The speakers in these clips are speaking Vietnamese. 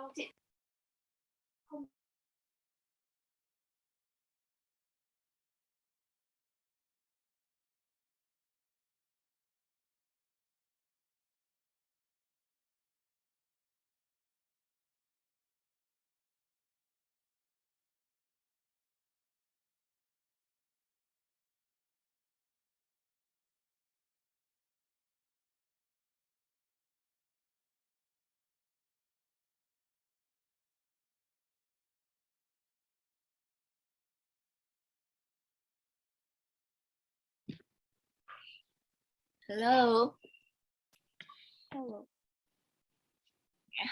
Hello, Hello.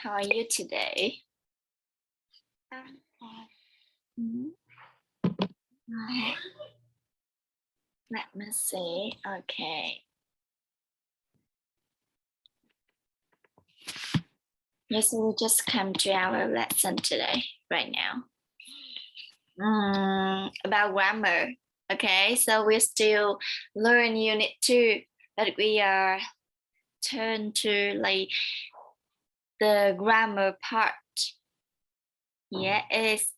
how are you today? I'm fine. Right. Let me see. Okay. Yes, we just come to our lesson today, right now. About grammar. Okay, so we still learn unit 2, but we are turn to like the grammar part. Yeah, is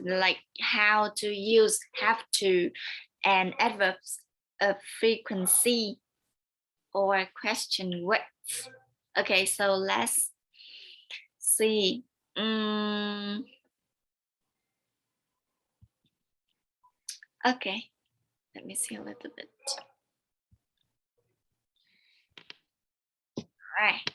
like how to use have to and adverbs of frequency or question words. Okay, so let's see. Okay, let me see a little bit. All right.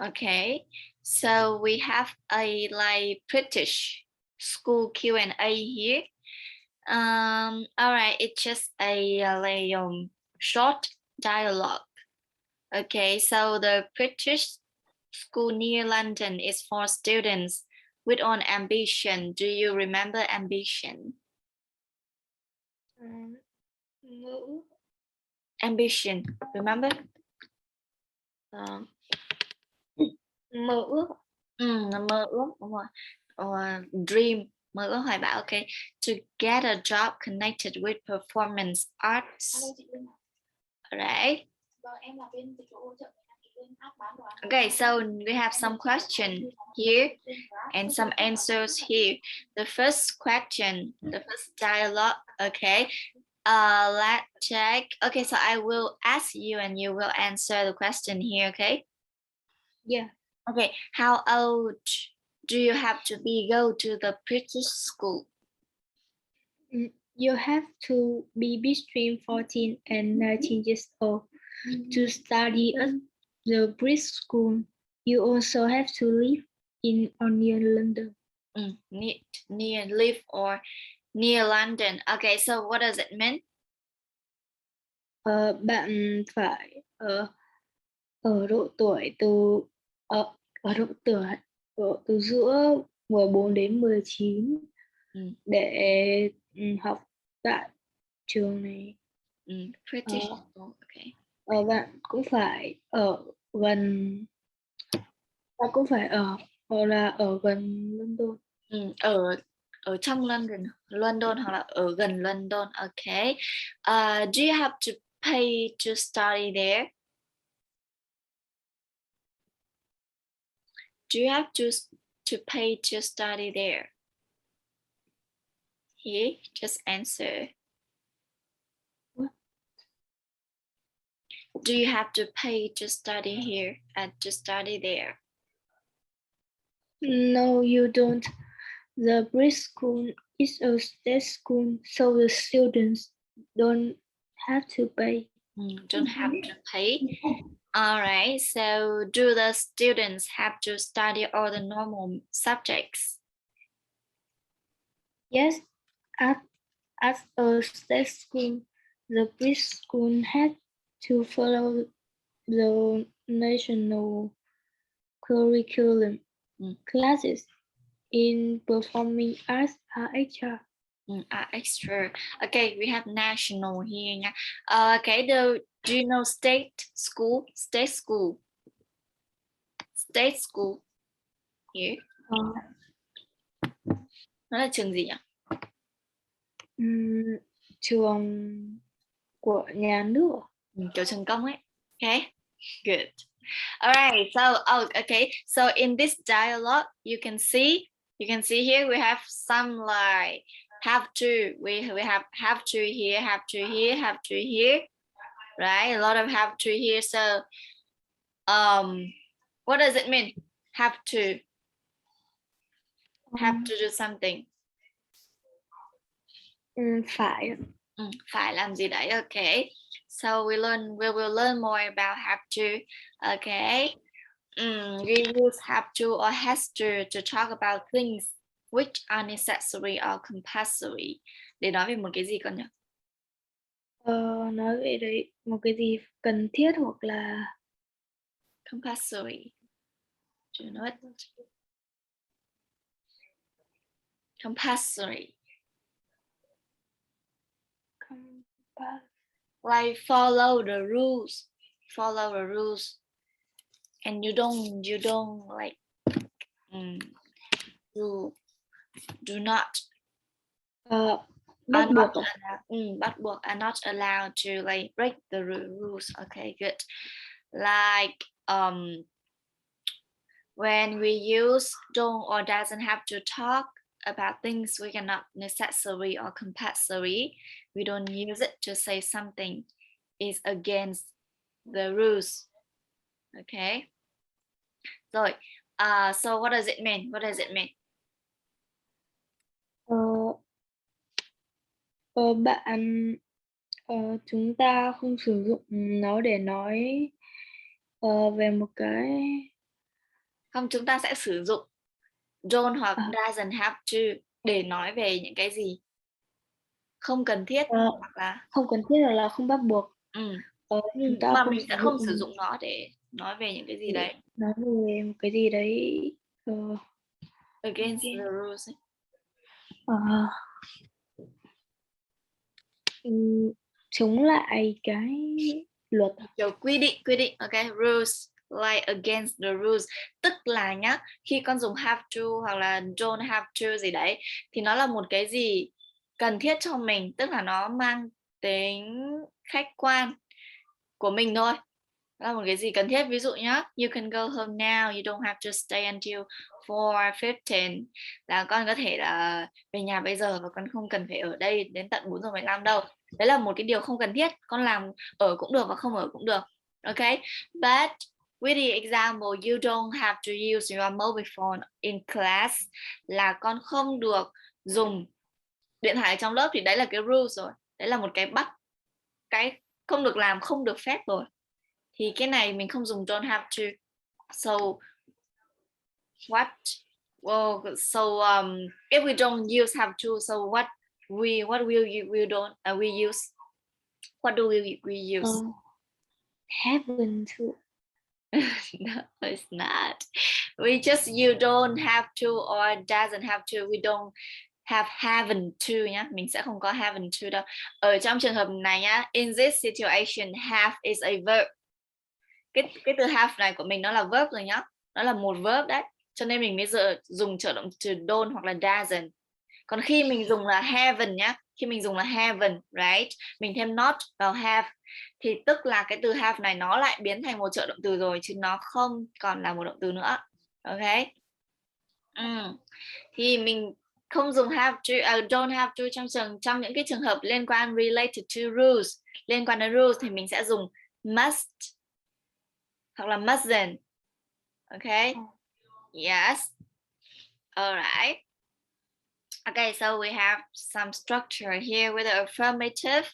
Okay, so we have a like British school Q&A here. All right, it's just a like short dialogue. Okay, so the British school near London is for students with an ambition. Do you remember ambition? Ngữ. Ambition, remember? Mơ ước. Mơ ước, đúng rồi. Dream, mơ ước hoài bão. Okay, to get a job connected with performance arts. Right. Okay, so we have some questions here and some answers here. The first question, the first dialogue, okay. Let's check. Okay, so I will ask you and you will answer the question here, okay? Yeah. Okay, how old do you have to be go to the British school? You have to be between 14 and 19 years old to study at the British school. You also have to live in or near London. Near live or near London. Okay, so what does it mean? Bạn phải ở độ tuổi ở độ tuổi từ giữa 14 đến 19 để học tại trường này. British school, okay. Bạn cũng phải ở gần ở gần London. Ở trong London hoặc là ở gần London. Okay. Do you have to pay to study there? Do you have to pay to study there? Here, just answer. What? Do you have to pay to study here and to study there? No, you don't. The British school is a state school, so the students don't have to pay. Don't have to pay. All right, so do the students have to study all the normal subjects? Yes, at a state school, the British school had to follow the national curriculum. Classes in performing arts are extra. Extra. Okay, we have national here nha. Okay, do you know state school? State school. State school. Here. Nó là trường gì nhỉ? Trường của nhà nước. Kiểu trường công ấy. Okay, good. All right, so okay, so in this dialogue you can see here we have some like have to, we have to here, have to here, have to here, right? A lot of have to here. So what does it mean? Have to do something. Phải. Phải làm gì đấy. Okay, so we will learn more about have to. Okay. We use have to or has to talk about things which are necessary or compulsory. Để nói về một cái gì con nhỉ? Nói về đấy một cái gì cần thiết hoặc là Compulsory. Do you know it? Compulsory. Like follow the rules. Follow the rules. And you don't like you do not bắt buộc. bắt buộc are not allowed to like break the rules. Okay, good. Like when we use don't or doesn't have to talk about things we cannot necessary or compulsory, we don't use it to say something is against the rules. Okay. Rồi, so what does it mean? What does it mean? Bạn chúng ta không sử dụng nó để nói về một cái. Không, chúng ta sẽ sử dụng don't hoặc doesn't have to để nói về những cái gì không cần thiết hoặc là không cần thiết là không bắt buộc. Nhưng mà mình sẽ không sử dụng nó để nói về những cái gì đấy. Nói về một cái gì đấy against the rules. Chống lại cái luật. Kiểu quy định, okay, rules like against the rules, tức là nhá, khi con dùng have to hoặc là don't have to gì đấy thì nó là một cái gì cần thiết cho mình, tức là nó mang tính khách quan của mình thôi, là một cái gì cần thiết. Ví dụ nhá, you can go home now, you don't have to stay until 4:15, là con có thể là về nhà bây giờ và con không cần phải ở đây đến tận 4:15 đâu. Đấy là một cái điều không cần thiết, con làm ở cũng được và không ở cũng được. Okay, but with the example you don't have to use your mobile phone in class, là con không được dùng điện thoại trong lớp, thì đấy là cái rule rồi, đấy là một cái bắt, cái không được làm, không được phép rồi, thì cái này mình không dùng don't have to. So what? Well, so if we don't use have to, so what we don't we use? What do we use? Haven't to. No, it's not. We just you don't have to or doesn't have to. We don't have haven't to nhá. Mình sẽ không có haven't to đâu. Ở trong trường hợp này nhá, in this situation, have is a verb. Cái từ have này của mình nó là verb rồi nhá, nó là một verb đấy, cho nên mình mới dùng trợ động từ don't hoặc là doesn't. Còn khi mình dùng là haven't nhá, khi mình dùng là haven't, right, mình thêm not vào have thì tức là cái từ have này nó lại biến thành một trợ động từ rồi, chứ nó không còn là một động từ nữa. Ok. Thì mình không dùng have to, don't have to trong những cái trường hợp liên quan related to rules, liên quan đến rules thì mình sẽ dùng must hoặc là mustn't. Okay. Yes. All right. Okay, so we have some structure here with the affirmative.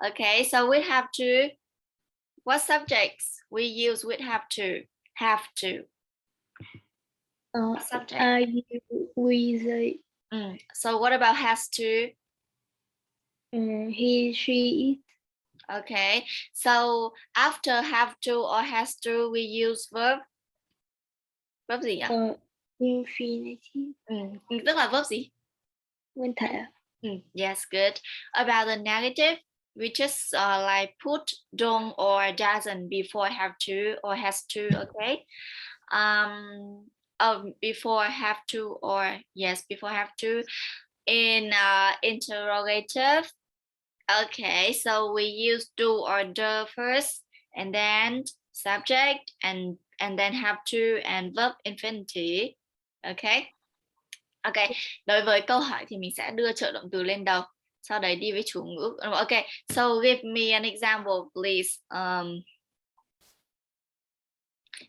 Okay, so we have to, what subjects we use with have to? Have to. What subject? We. So what about has to? He, she, it. Okay, so after have to or has to we use verb. Verb gì nhỉ? Infinitive. Tức là verb gì? Nguyên thể. Yes, good. About the negative, we just like put don't or doesn't before have to or has to. Okay. before have to, or yes, before have to. In interrogative, okay, so we use do or the first, and then subject, and then have to and verb infinitive. Okay. Ok, đối với câu hỏi thì mình sẽ đưa trợ động từ lên đầu, sau đấy đi với chủ ngữ. Ok, so give me an example, please.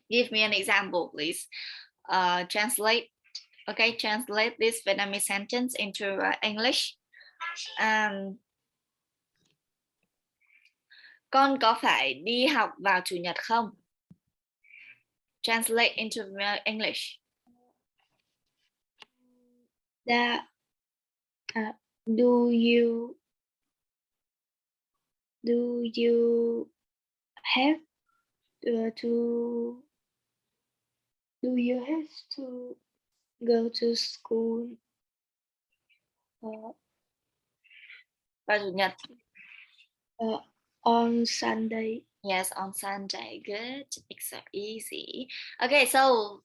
Give me an example, please. Translate. Okay, translate this Vietnamese sentence into English. Con có phải đi học vào chủ nhật không? Translate into English. That do you have to do you have to go to school Vào chủ nhật. On Sunday? Yes, on Sunday. Good. It's so easy. Okay, so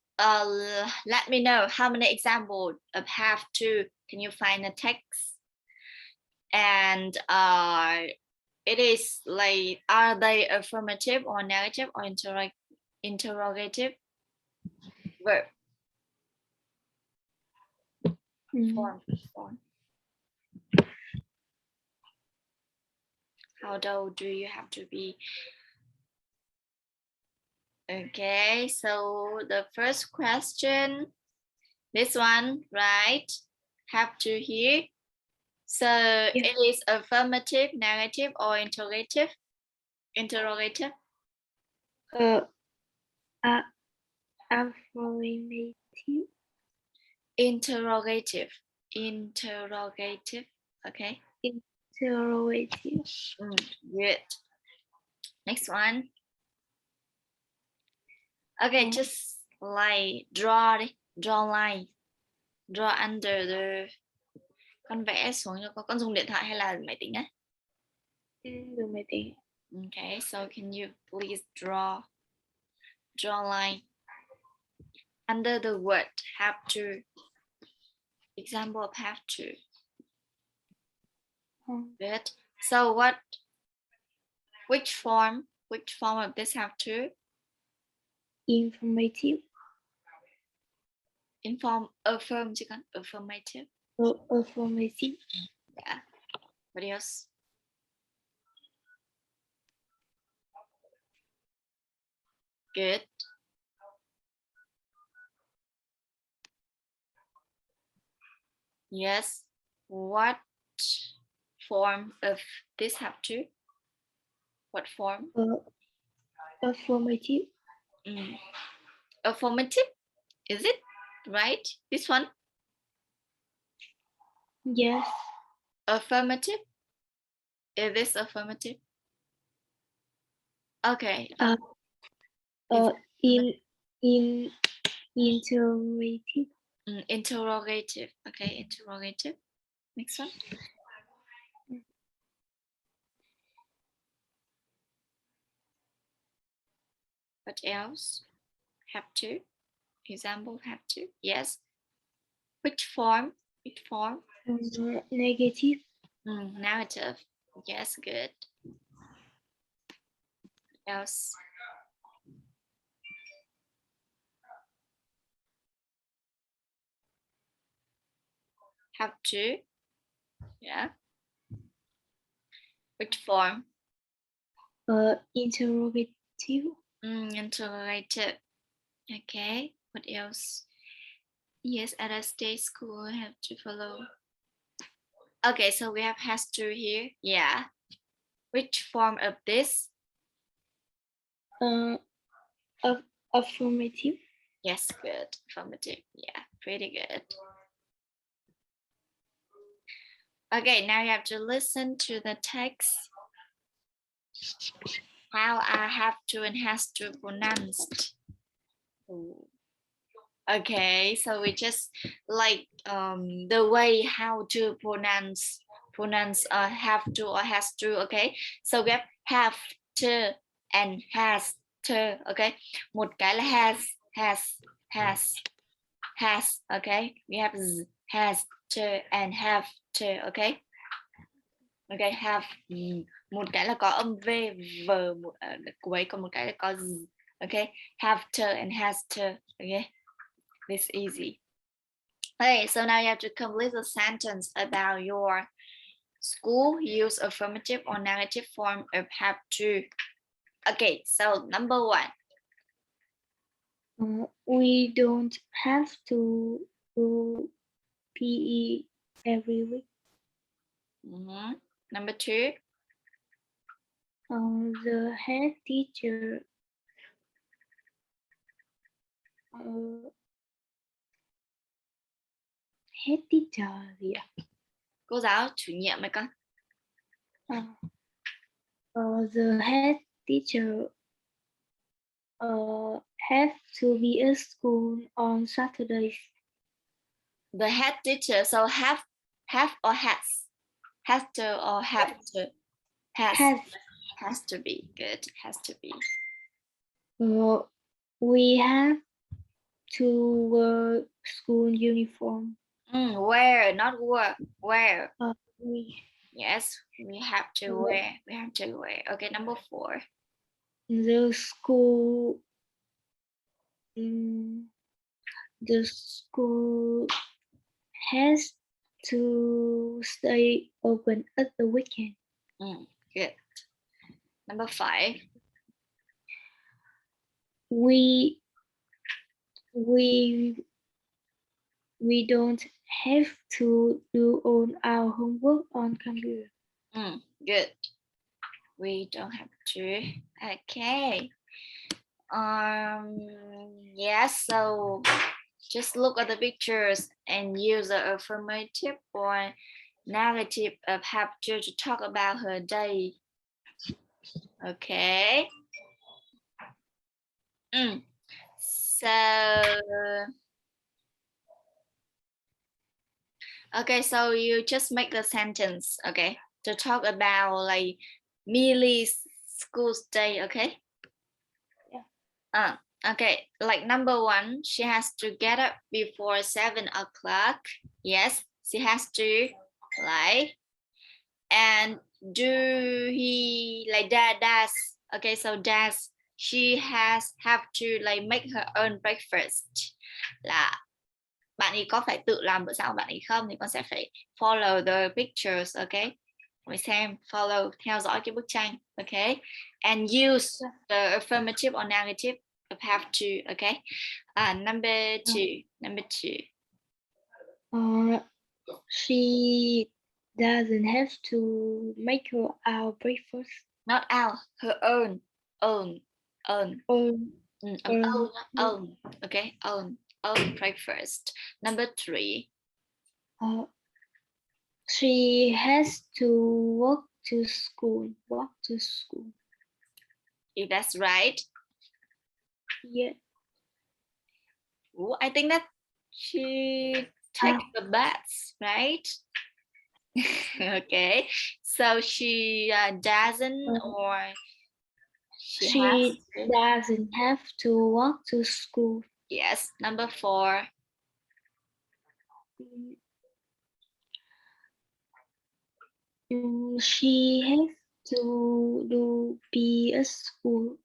let me know how many examples of have to. Can you find a text? And it is like, are they affirmative or negative or interrogative verb? Form. How do you have to be? Okay, so the first question, this one, right? Have to here. So yeah. It is affirmative, negative, or interrogative? Interrogative. Affirmative. Interrogative. Interrogative. Okay. Interrogative. Good. Next one. Okay, just like draw line. Draw under the. Con vẽ xuống cho con dùng điện thoại hay là máy tính đấy? Dùng máy tính. Okay, so can you please draw line under the word have to? Example of have to. Good. So which form of this have to? Informative. Affirm chứ con. Affirmative. Affirmative. Yeah. What else? Good. Yes. What form of this have to? What form? Affirmative. Affirmative? Is it right? This one? Yes. Affirmative? Is this affirmative? Okay. In interrogative. Interrogative. Okay, interrogative. Next one. What else? Have to. Example, have to. Yes. Which form? Which form? Negative. Narrative. Yes, good. What else? Have to. Yeah. Which form? Interrogative. Interrogative. Okay. What else? Yes, at a state school, I have to follow. Okay, so we have has to here. Yeah. Which form of this? Affirmative. Yes, good. Affirmative. Yeah, pretty good. Okay, now you have to listen to the text. How I have to and has to pronounced. Okay, so we just like the way how to pronounce have to or has to. Okay, so we have to and has to. Okay, một cái là has. has. Okay, we have has to and have to. Okay, okay, have. Một cái là có âm v v cuối, còn một cái là có z. Okay, have to and has to. Okay, this easy. Okay, so now you have to complete the sentence about your school. Use affirmative or negative form of have to. Okay, so number one. We don't have to do PE every week. Number two. The head teacher head teacher gì ạ? Cô giáo chủ nhiệm mấy con. The head teacher have to be at school on Saturdays. The head teacher, so have or has to or have to. Has to be good. Has to be. We have to wear school uniform. Wear, not work. Wear. We. Yes, we have to wear. We have to wear. Okay, number four. The school has to stay open at the weekend. Good. Number five. We don't have to do all our homework on computer. Good. We don't have to. Okay. Yes, so just look at the pictures and use the affirmative or negative of have to talk about her day. Okay. So okay, so you just make the sentence, okay, to talk about like Millie's school's day, okay? Yeah. Okay, like number one, she has to get up before 7 o'clock. Yes, she has to, like, and do he like does, okay, so does she have to like make her own breakfast, là bạn ấy có phải tự làm bữa sáng của bạn ấy không, thì con sẽ phải follow the pictures, okay, mình xem follow theo dõi cái bức tranh, okay, and use the affirmative or negative of have to, okay. Number two. She doesn't have to make her our breakfast. Not our, her own. Okay, own breakfast. Number three. She has to walk to school. If that's right. Yeah. Ooh, I think that she takes the bus, right? Okay, so she doesn't, or she doesn't have to walk to school. Yes. Number four. She has to do PE at school.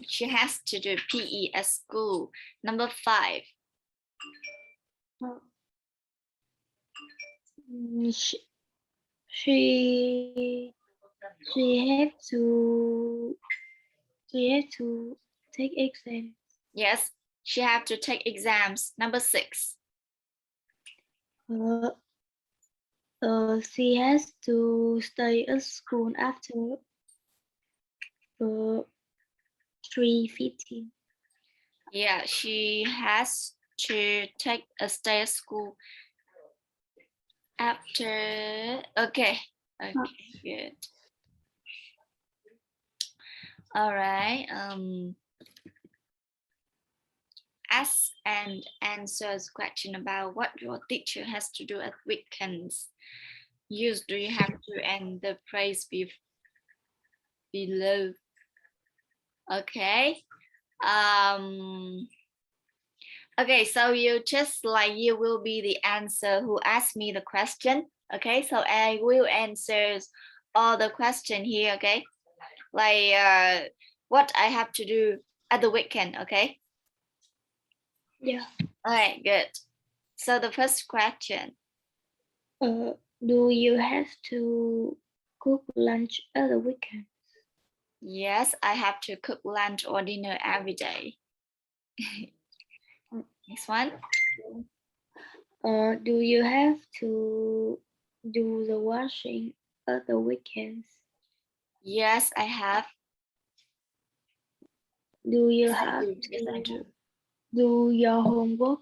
She has to do PE at school. Number five. She had to take exams. Yes, she have to take exams. Number six. She has to stay at school after 3:15. Yeah, she has to take a stay at school after. Okay, good. All right. Ask and answers question about what your teacher has to do at weekends. Use do you have to and the phrase below. Okay. Okay, so you just like you will be the answer who asked me the question. Okay, so I will answer all the question here. Okay, like what I have to do at the weekend. Okay. Yeah. All right, good. So the first question. Do you have to cook lunch at the weekend? Yes, I have to cook lunch or dinner every day. Next one. Do you have to do the washing at the weekends? Yes, I have. Do you Yes, I have do. Yes, I to do. do your homework?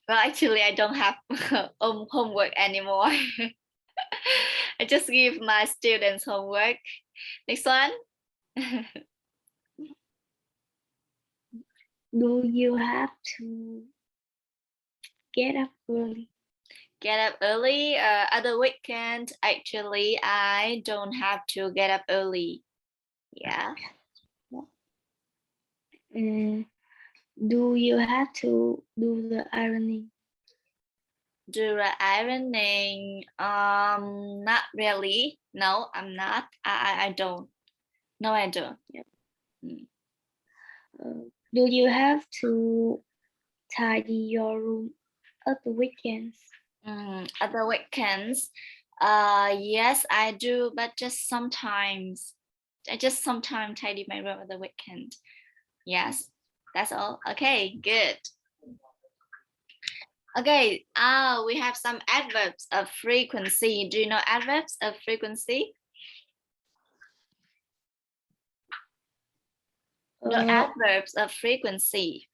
Well, actually, I don't have homework anymore. I just give my students homework. Next one. Do you have to get up early? Get up early. At the weekend, actually, I don't have to get up early. Yeah. Do you have to do the ironing? Do the ironing? Not really. No, I'm not. I don't. No, I don't. Yep. Mm. Do you have to tidy your room at the weekends? At the weekends, yes, I do, but just sometimes. I just sometimes tidy my room at the weekend. Yes, that's all. Okay, good. Okay, we have some adverbs of frequency. Do you know adverbs of frequency? No, adverbs of frequency.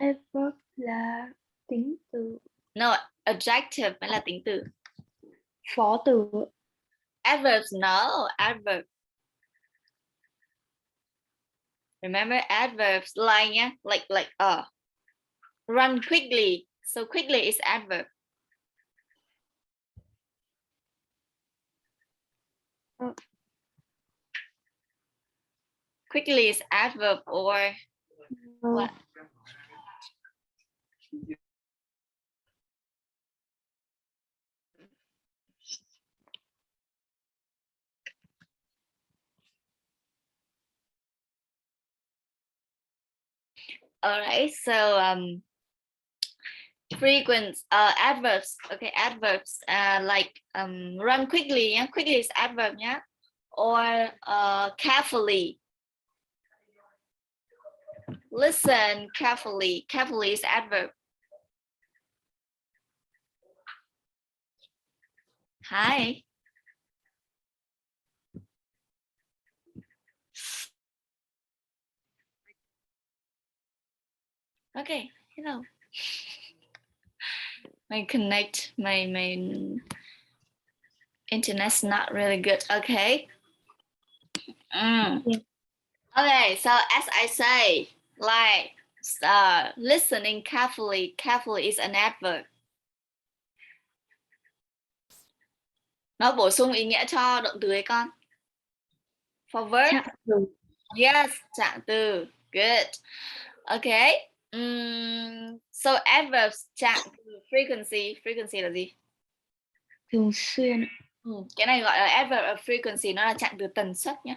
Adverb là tính từ. No, adjective mới là tính từ. Phó từ. Adverbs, no, adverb. Remember adverbs like yeah, like run quickly. So quickly is adverb. Quickly is adverb or what? All right, so frequent adverbs. Okay, adverbs like run quickly. Yeah, quickly is adverb. Yeah, or carefully. Listen carefully. Carefully is adverb. Hi. Okay, hello. My connect my internet's not really good. Okay. Yeah. Okay, so as I say, like listening carefully. Carefully is an adverb. Nó bổ sung ý nghĩa cho động từ ấy con. For verb. Yes, trạng từ. Good. Okay. So adverbs trạng từ frequency. Frequency là gì? Thường xuyên. Cái này gọi là adverb of frequency, nó là trạng từ tần suất nhé.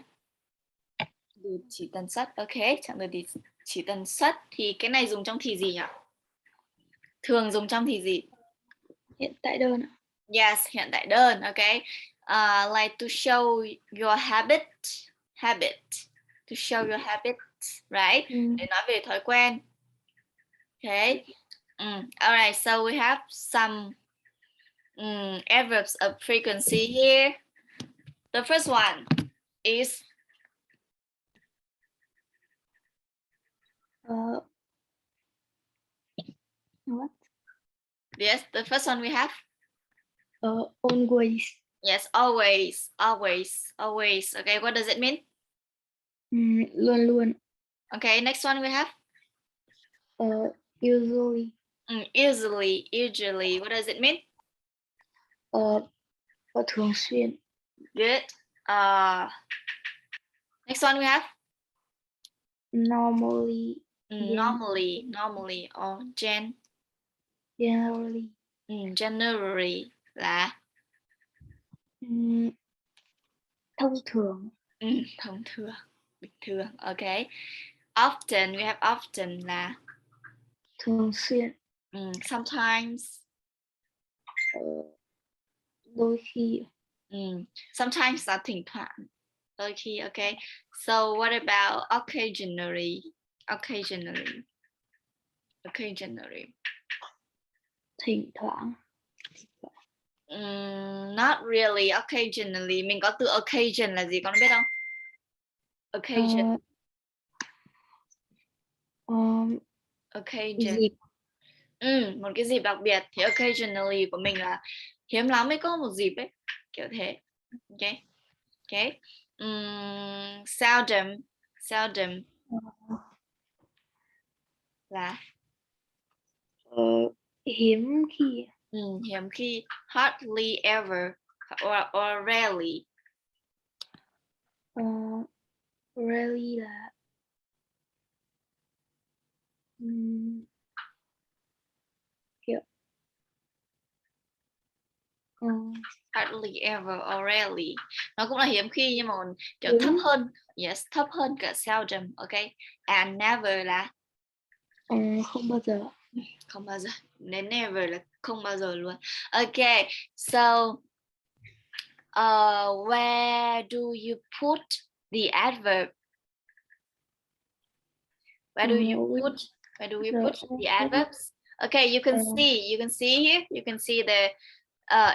Từ chỉ tần suất. Ok, trạng từ chỉ tần suất thì cái này dùng trong thì gì nhỉ? Thường dùng trong thì gì? Hiện tại đơn. Yes, hiện tại đơn. Ok. Like to show your habit. Habit. To show your habit, right? Để nói về thói quen. Okay. Alright, so we have some adverbs of frequency here. The first one is what? Yes, the first one we have. Always. Yes, always, always, always. Okay, what does it mean? Luôn luôn. Okay, next one we have. Usually. Usually, usually. What does it mean? Thường xuyên. Good. Next one we have. Normally. Normally or generally. Generally là Thông thường. thông thường, bình thường. Okay. Often, we have often là Thường xuyên. Sometimes. Đôi khi. Sometimes là thỉnh thoảng, đôi khi. Okay. So what about occasionally? Thỉnh thoảng. Not really. Occasionally, mình có từ occasion là gì, con biết không? Occasion. Occasion. Dịp. Một cái dịp đặc biệt. Thì occasionally của mình là hiếm lắm mới có một dịp ấy, kiểu thế. Okay. Seldom là hiếm khi. Hiếm khi. Hardly ever or rarely. Rarely là kiểu Hardly ever or rarely. Nó cũng là hiếm khi nhưng mà kiểu thấp hơn. Yes, thấp hơn cả seldom. Okay. And never là không bao giờ. Không bao giờ. Nên never là không bao giờ luôn. Okay. So where do you put the adverb? Where do we put the adverbs? Okay, you can see here. You can see the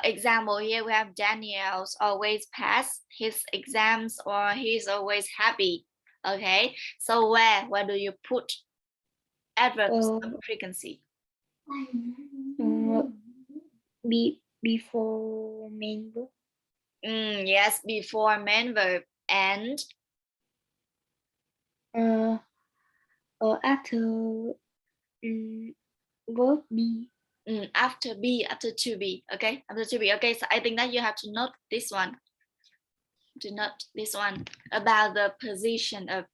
example here. We have Daniel's always pass his exams, or he's always happy. Okay, so where do you put adverbs of frequency? Before main verb. Yes, before main verb. And after verb be. After be, after to be. Okay, after to be. Okay, so I think that you have to note this one. To note this one about the position of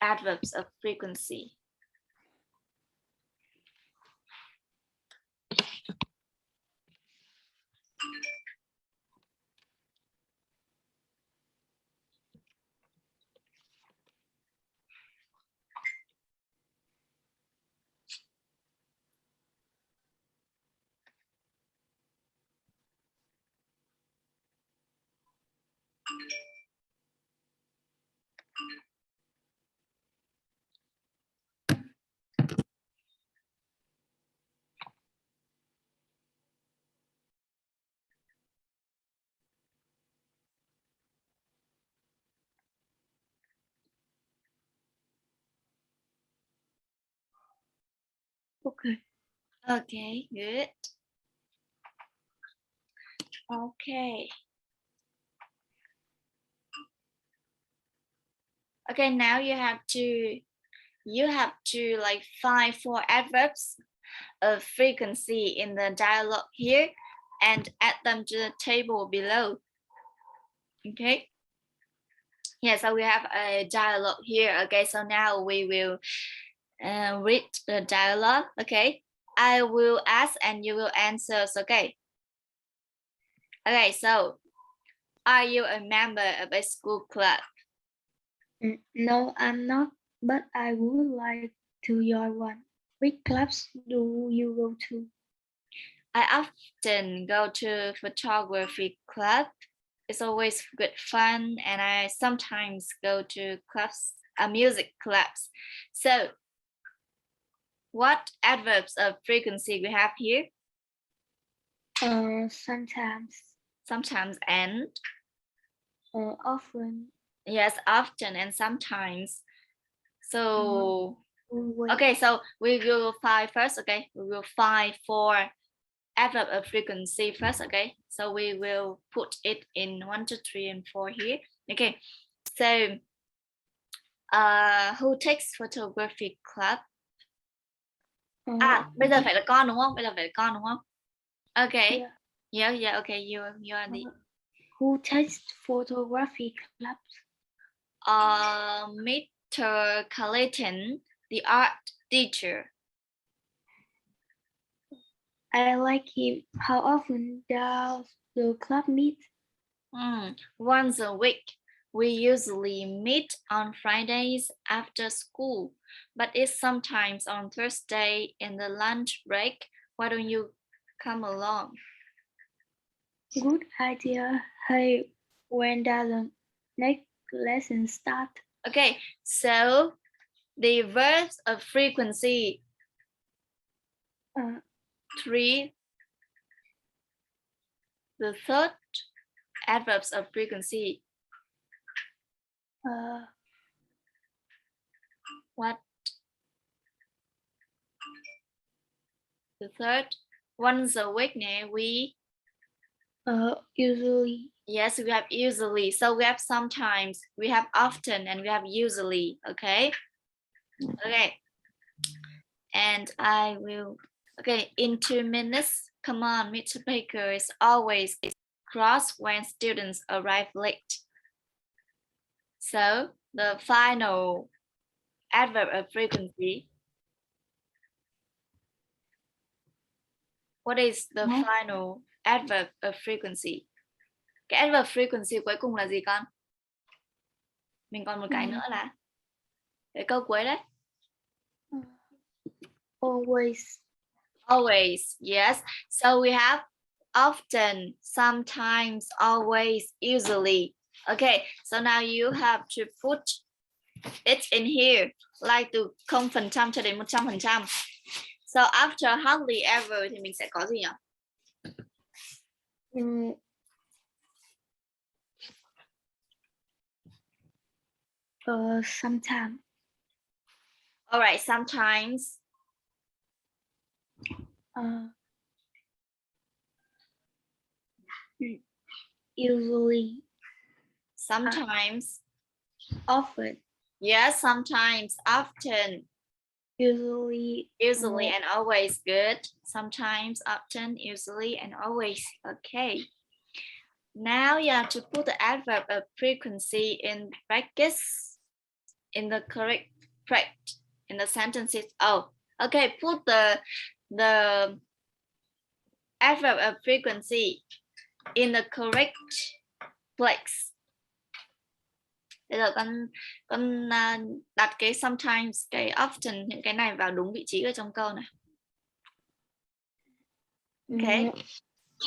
adverbs of frequency. Okay, good. Okay. Okay, now you have to like find 4 adverbs of frequency in the dialogue here and add them to the table below. Okay. Yeah, so we have a dialogue here. Okay, so now we will read the dialogue. Okay, I will ask and you will answer. Okay. Okay, so are you a member of a school club? No, I'm not, but I would like to join one. Which clubs do you go to? I often go to photography club. It's always good fun, and I sometimes go to music clubs. So, what adverbs of frequency we have here? Sometimes and often. Yes, often and sometimes. So okay, so we will find first. Okay, we will find 4 adverb of frequency first. Okay, so we will put it in 1, 2, 3, and 4 here. Okay, so who takes photography club? Bây giờ phải là con đúng không? Okay. Yeah. Okay, you are the. Who takes photography clubs? Mr. Clayton, the art teacher? I like him. How often does the club meet? Once a week. We usually meet on Fridays after school, but it's sometimes on Thursday in the lunch break. Why don't you come along? Good idea. Hey, when does the next lesson start? Okay, so the verbs of frequency Uh, 3, the third adverbs of frequency. What? The third, once a week nè, we usually. Yes, we have usually. So we have sometimes, we have often, and we have usually. Okay. Okay. And I will. Okay. In 2 minutes. Come on, Mr. Baker is always cross when students arrive late. So the final adverb of frequency. What is the final adverb of frequency? Cái adverb frequency cuối cùng là gì con? Mình còn một cái nữa là cái câu cuối đấy. Always. Always, yes. So we have often, sometimes, always, usually. Okay, so now you have to put it in here, like từ 0% cho đến 100%. So after hardly ever thì mình sẽ có gì nhỉ? Sometimes. All right, sometimes. Usually. Sometimes. Often. Yes, sometimes, often. Usually. Usually and always. Good. Sometimes, often, usually, and always. Okay. Now you have to put the adverb of frequency in brackets in the correct in the sentences. Oh, okay. Put the adverb of frequency in the correct place. Bây giờ con đặt cái sometimes, cái often, những cái này vào đúng vị trí ở trong câu này. Okay.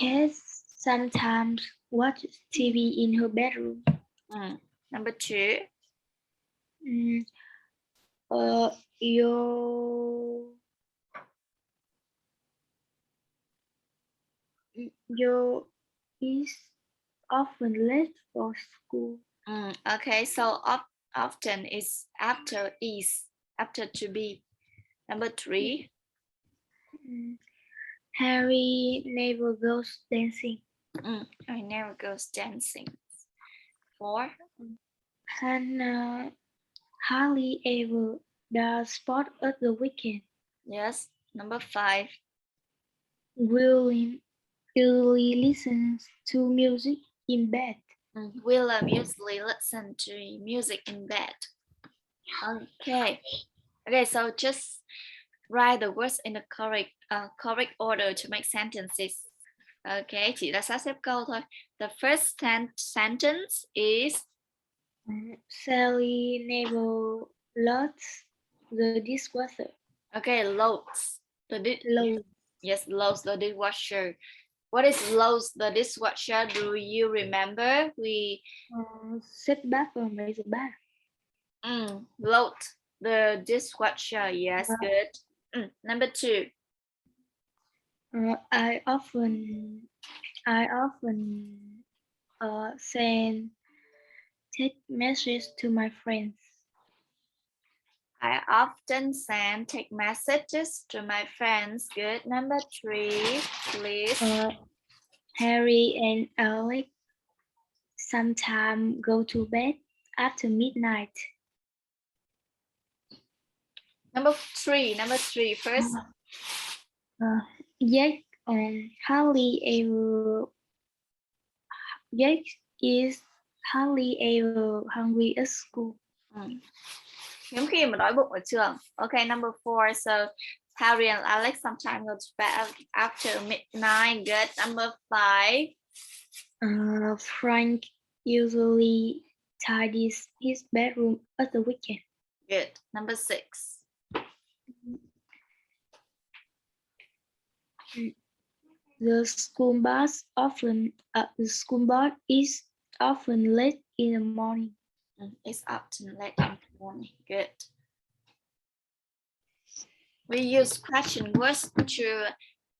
Kat sometimes watches TV in her bedroom. Number 2. Yo is often late for school. Okay, so often is after is, after to be. Number 3. Harry never goes dancing. Harry never goes dancing. 4. Hannah hardly ever does sport at the weekend. Yes. Number 5. William usually listens to music in bed. William usually listen to music in bed. Okay. Okay, so just write the words in the correct order to make sentences. Okay, chỉ là sắp xếp câu thôi. The first sentence is Sally never loads the dishwasher. Okay, loads. Loads. Yes, loads the dishwasher. What is loads the dishwasher? Do you remember? We xếp bát vào máy rửa bát. Load the dishwasher. Yes, good. Number 2. I often send text messages to my friends. I often send text messages to my friends. Good. Number 3, please. Harry and Alex sometimes go to bed after midnight. Number 3 first. Jake hardly ever. Jake is hardly ever hungry at school. Hiếm khi mà đói bụng ở trường. Okay, number 4. So Harry and Alex sometimes go to bed after midnight. Good. Number 5. Frank usually tidies his bedroom at the weekend. Good. Number 6. The school bus is often late in the morning. It's often late in the morning. Good. We use question words to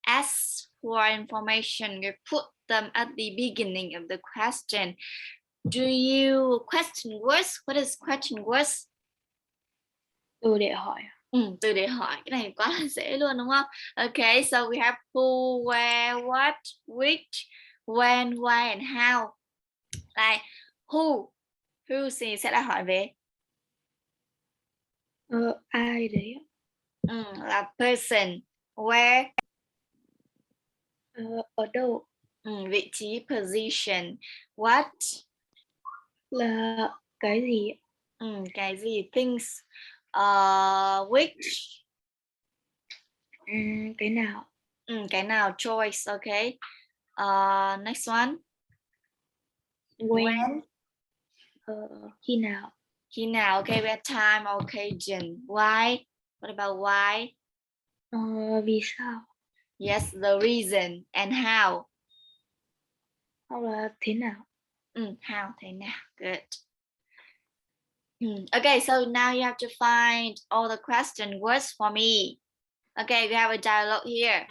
ask for information. You put them at the beginning of the question. Do you question words? What is question words? Từ để hỏi. Từ để hỏi. Cái này quá là dễ luôn đúng không? Okay, so we have who, where, what, which, when, why, and how. Like who thì sẽ là hỏi về Ai đấy? là person. Where, ở đâu? vị trí, position. What là cái gì? Cái gì, things. Which, cái nào? cái nào, choice. Okay. Next one. When. Khi nào? Khi nào. Okay, we have time, occasion. Why? What about why? Vì sao? Yes, the reason. And how? Hoặc là thế nào? How, thế nào. Good. Okay, so now you have to find all the question words for me. Okay, we have a dialogue here.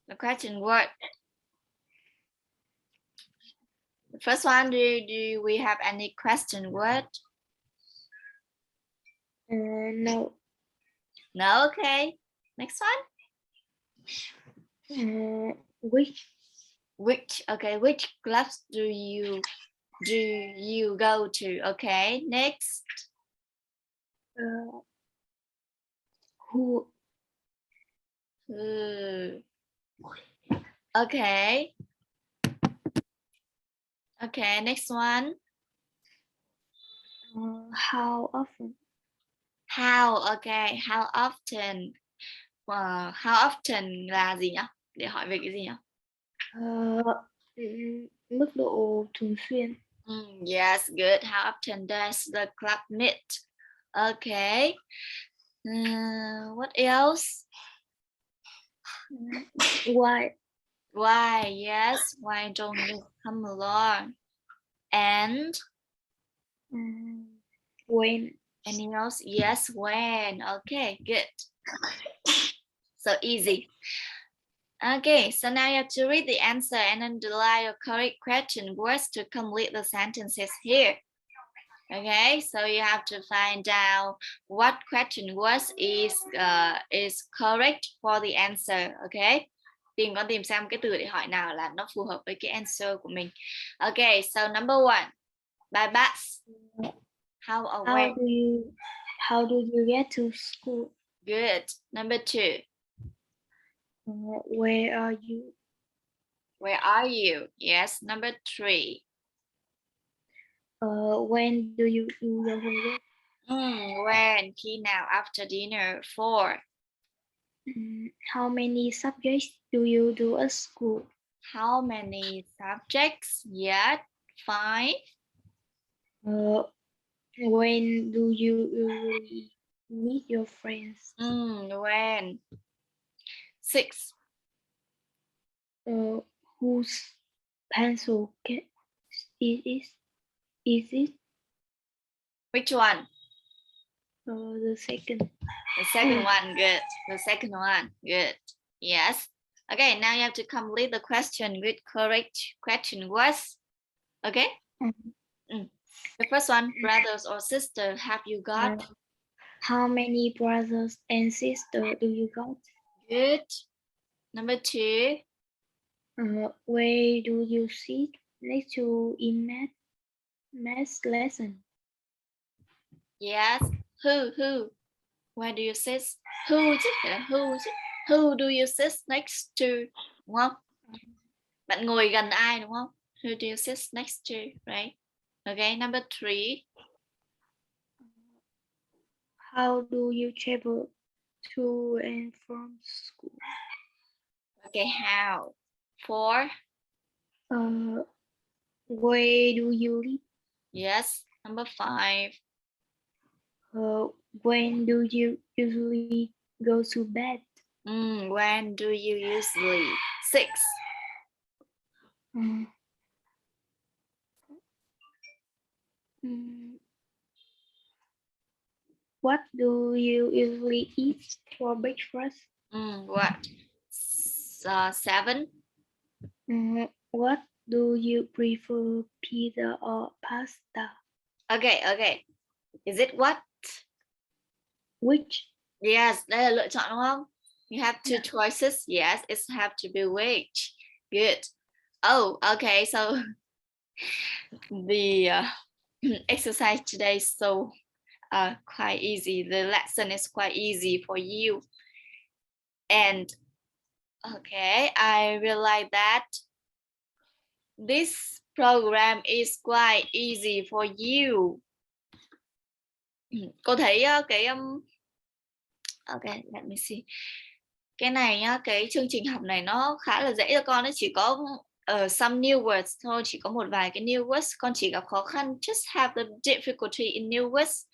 The question word. The first one, do we have any question word? No. No, okay. Next one. Which. Which, okay, which clubs do you go to? Okay, next. Who. Okay. Okay, next one. How often. How, okay, how often. How often là gì nhỉ? Để hỏi về cái gì nhỉ? Mức độ thường xuyên. Yes, good. How often does the club meet? Okay. What else? Why? Why? Yes. Why don't you come along? And when. anything else? Yes, when. Okay, good. So easy. Okay, so now you have to read the answer and underline your correct question words to complete the sentences here. Okay, so you have to find out what question words is correct for the answer. Okay, tìm xem cái từ để hỏi nào là nó phù hợp với cái answer của mình. Okay, so number 1, by bus. How or where? How do you get to school? Good. Number 2. Where are you? Where are you? Yes. Number 3. When do you do your homework? When? Khi nào? After dinner. 4. How many subjects do you do at school? How many subjects? Yet 5. When do you usually meet your friends? When? 6. Whose pencil is it? Which one? The second. The second one. Good. The second one. Good. Yes. Okay, now you have to complete the question with correct question words. Okay. The first one, brothers or sister have you got? How many brothers and sisters do you got? Good. Number 2. Where do you sit next to in math lesson? Yes. Who? Where do you sit? Who do you sit next to? Đúng không? Bạn ngồi gần ai đúng không? Who do you sit next to, right? Okay, number 3. How do you travel to and from school? Okay, how? 4. Where do you live? Yes. Number 5. When do you usually go to bed? When do you usually? 6. Uh, mm, what do you usually eat for breakfast? What? 7. What do you prefer, pizza or pasta? Okay. Is it what? Which? Yes, đây là lựa chọn đúng không? You have two Yeah. choices. Yes, it have to be which. Good. Oh, okay. So the exercise today is so quite easy. The lesson is quite easy for you. And okay, I realize that this program is quite easy for you. Cô thấy cái okay, let me see. Cái này nhá, cái chương trình học này nó khá là dễ cho con ấy, chỉ có some new words thôi, chỉ có một vài cái new words con chỉ gặp khó khăn, just have the difficulty in new words.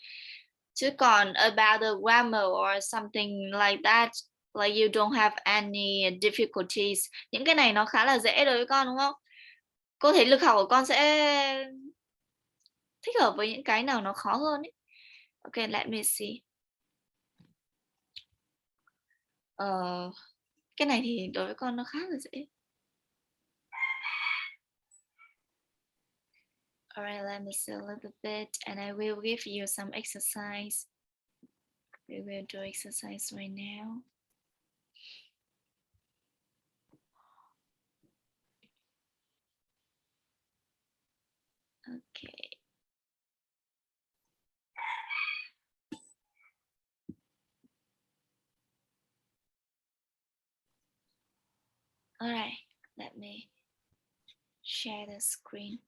Chứ còn about the grammar or something like that, like you don't have any difficulties. Những cái này nó khá là dễ đối với con đúng không? Cô thấy lực học của con sẽ thích hợp với những cái nào nó khó hơn ấy. Okay, let me see. Cái này thì đối với con nó khá là dễ. Alright, let me see a little bit and I will give you some exercise. We will do exercise right now. Okay. Alright, let me share the screen.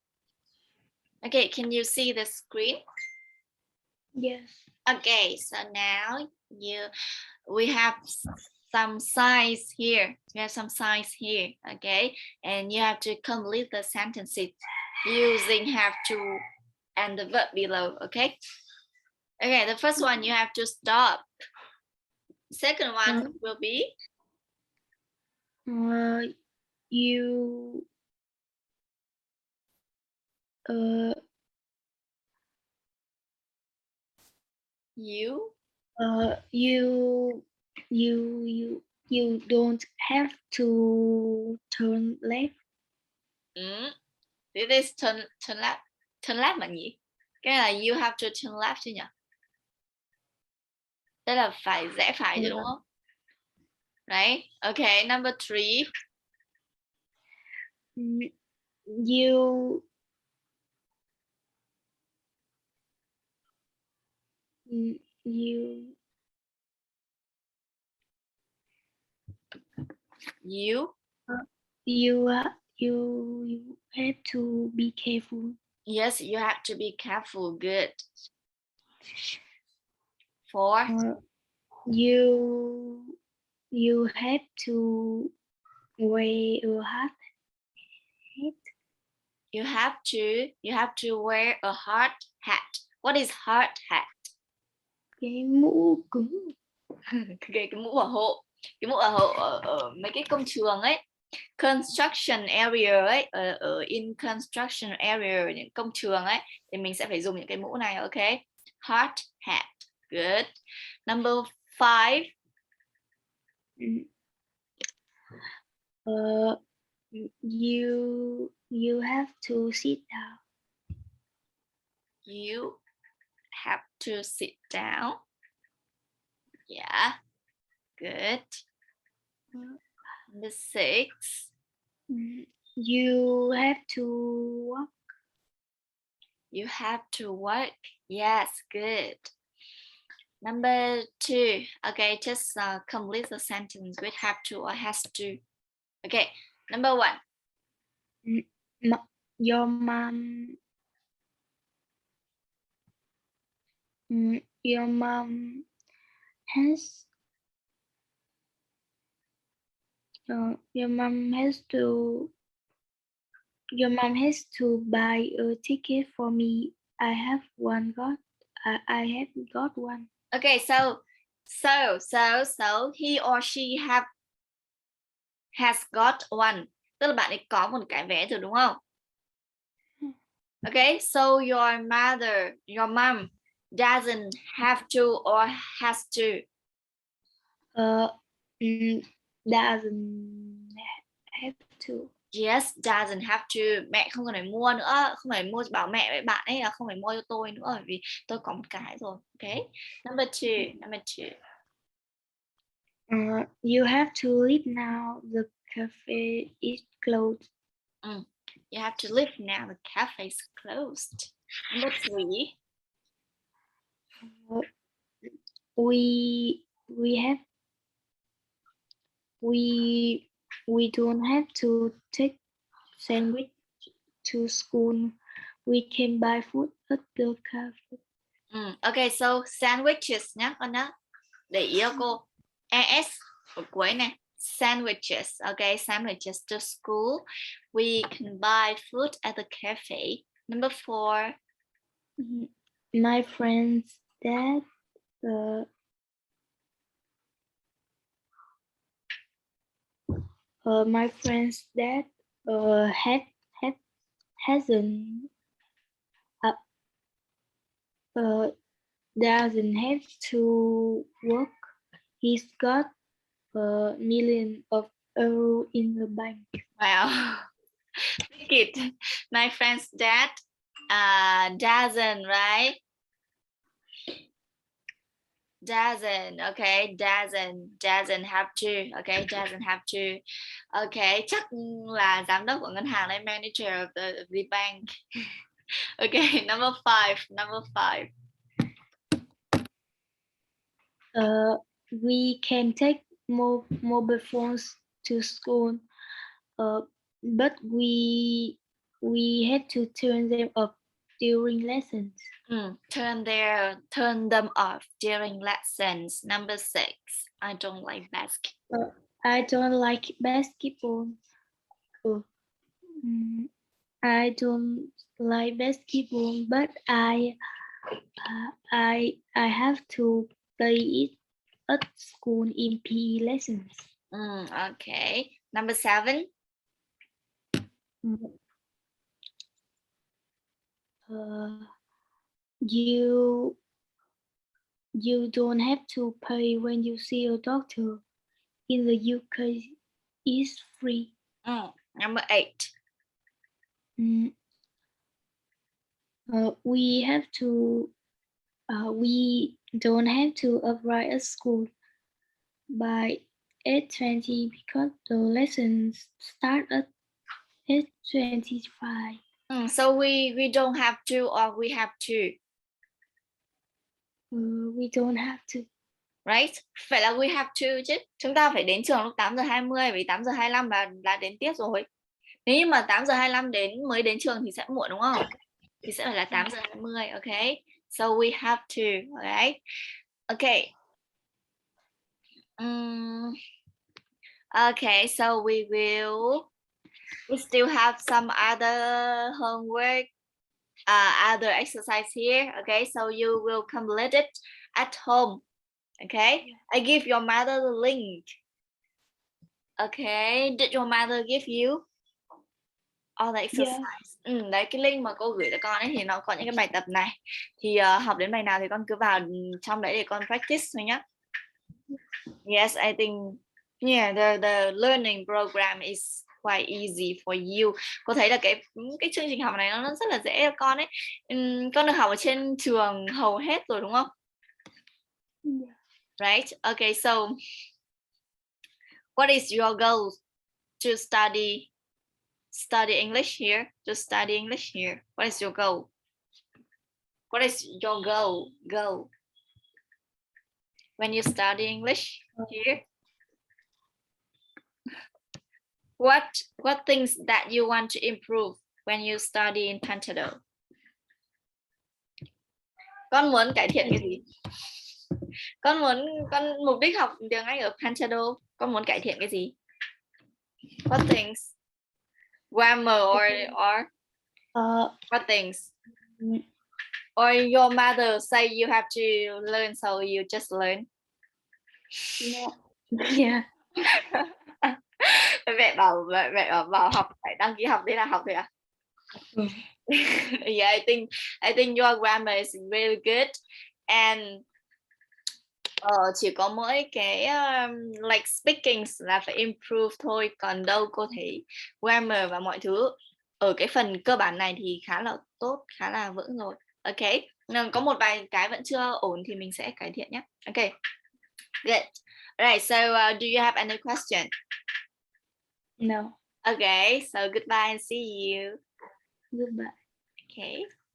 Okay, can you see the screen? Yes. Okay, so now we have some signs here. We have some signs here, okay? And you have to complete the sentences using have to and the verb below, okay? Okay, the first one you have to stop. Second one will be You you don't have to turn left. This is turn left. Turn left là gì? Cái là you have to turn left chứ nhỉ? Tức là phải rẽ phải chứ đúng không? Right? Okay, number 3. You you have to be careful. Yes, you have to be careful. Good. 4. You have to wear a hat. You have to wear a hard hat. What is hard hat? Cái mũ cứng. cái mũ bảo hộ. Cái mũ bảo hộ ở mấy cái công trường ấy. Construction area ấy, ở in construction area, những công trường ấy thì mình sẽ phải dùng những cái mũ này, ok? Hard hat. Good. Number 5. You have to sit down. You have to sit down. Yeah. Good. Number 6. You have to walk. You have to work. Yes, good. Number 2. Okay, just complete the sentence with have to or has to. Okay, number 1. Your mom Your mom has your mom has to buy a ticket for me. I have got one. Okay, so he or she has got one. Tức là bạn ấy có một cái vé rồi đúng không? Okay, so your mom doesn't have to or has to. Doesn't have to. Yes, doesn't have to. Mẹ không cần phải mua nữa, không phải mua bảo mẹ với bạn ấy là không phải mua cho tôi nữa bởi vì tôi có một cái rồi. Okay. Number two. You have to leave now. The cafe is closed. You have to leave now. The cafe is closed. Number three. We don't have to take sandwich to school. We can buy food at the cafe. Okay, so sandwiches nhá con nhá. Để ý cho cô. ES ở cuối này. Sandwiches. Okay, sandwiches to school. We can buy food at the cafe. Number four. My friend's dad doesn't have to work. He's got a million of euros in the bank. Wow. It. My friend's dad doesn't, right? Doesn't, okay, doesn't have to, okay, doesn't have to. Okay, chắc là giám đốc của ngân hàng đấy, manager of the bank. Okay, number five. We can take mobile phones to school, but we had to turn them off during lessons. Turn them off during lessons. Number six. I don't like basketball. I don't like basketball. I don't like basketball, but I have to play it at school in PE lessons. Okay. Number seven. You don't have to pay when you see a doctor. In the UK, it's free. Number eight. We don't have to arrive at school by 8:20 because the lessons start at 8:25. So we don't have to or we have to. We don't have to. Right? Phải là we have to chứ. Chúng ta phải đến trường lúc 8 giờ 20 vì 8 giờ 25 là đến tiết rồi. Nếu như mà 8 giờ 25 mới đến trường thì sẽ muộn đúng không? Thì sẽ phải là 8 giờ 20, okay? So we have to, right? Okay. Okay, so we still have some other homework, other exercise here. Okay, so you will complete it at home. Okay, I give your mother the link. Okay, did your mother give you all the exercise? Yeah. Đấy, cái link mà cô gửi cho con ấy thì nó có những cái bài tập này. Thì học đến bài nào thì con cứ vào trong đấy để con practice thôi nhá. Yes, I think yeah, the learning program is quite easy for you. Cô thấy là cái chương trình học này nó rất là dễ cho con ấy. Con được học ở trên trường hầu hết rồi đúng không? Yeah. Right. Okay, so what is your goal to study English here? To study English here. What is your goal? What is your goal? When you study English here? What things that you want to improve when you study in Pantado? Con muốn cải thiện cái gì? Con mục đích học tiếng Anh ở Pantado, con muốn cải thiện cái gì? What things? Grammar or what things? Or your mother say you have to learn, so you just learn. No. Yeah. Mẹ bảo học phải đăng ký học, thế là học thôi à? Yeah, I think your grammar is really good, and chỉ có mỗi cái like speaking là phải improve thôi, còn đâu cô thấy grammar và mọi thứ ở cái phần cơ bản này thì khá là tốt, khá là vững rồi. Ok, có một vài cái vẫn chưa ổn thì mình sẽ cải thiện nhé. Ok, good. Right, so do you have any question? No. Okay, so goodbye and see you. Goodbye. Okay.